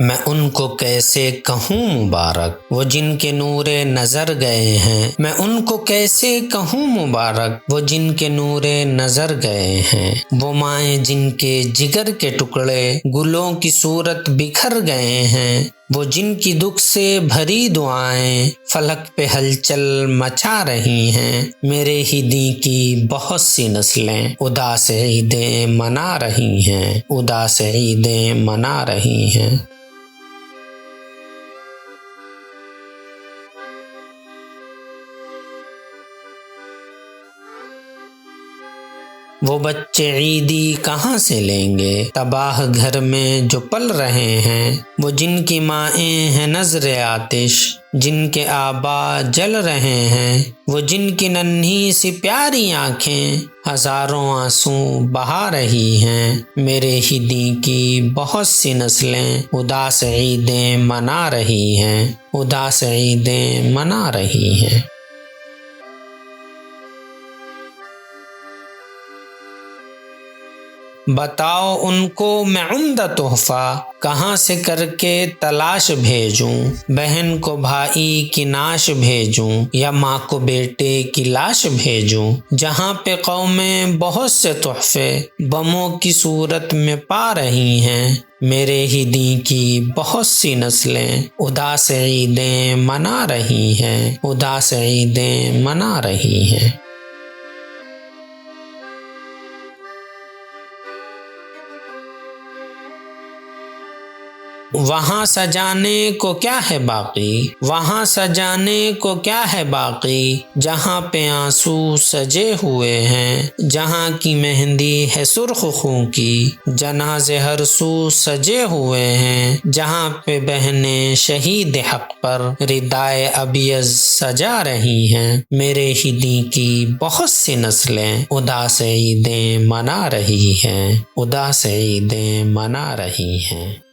मैं उनको कैसे कहूँ मुबारक, वो जिनके नूरे नज़र गए हैं। मैं उनको कैसे कहूँ मुबारक, वो जिनके नूरे नज़र गए हैं। वो माएँ जिनके जिगर के टुकड़े गुलों की सूरत बिखर गए हैं। वो जिनकी दुख से भरी दुआएं फलक पे हलचल मचा रही हैं। मेरे ही दी की बहुत सी नस्लें उदास ईदें मना रही हैं, उदास ईदें मना रही हैं। वो बच्चे ईदी कहाँ से लेंगे तबाह घर में जो पल रहे हैं। वो जिनकी माएँ हैं नज़र आतिश, जिनके आबा जल रहे हैं। वो जिनकी नन्ही सी प्यारी आँखें हजारों आंसू बहा रही हैं। मेरे ही दी की बहुत सी नस्लें उदास ईदें मना रही हैं, उदास ईदें मना रही हैं। बताओ उनको मैं उम्दा तोहफा कहाँ से करके तलाश भेजूं। बहन को भाई की नाश भेजूं या माँ को बेटे की लाश भेजूं। जहाँ पे कौमें बहुत से तोहफे बमों की सूरत में पा रही हैं। मेरे ही दी की बहुत सी नस्लें उदास ईदें मना रही हैं, उदास ईदें मना रही हैं। वहाँ सजाने को क्या है बाकी, वहाँ सजाने को क्या है बाकी, जहाँ पे आंसू सजे हुए हैं। जहाँ की मेहंदी है सुर्ख खूं की, जनाज़े हर सू सजे हुए हैं। जहाँ पे बहनें शहीद हक पर रिदाए अबियज़ सजा रही हैं। मेरे ही दी की बहुत सी नस्लें उदास ईदें मना रही हैं, उदास ईदें मना रही हैं।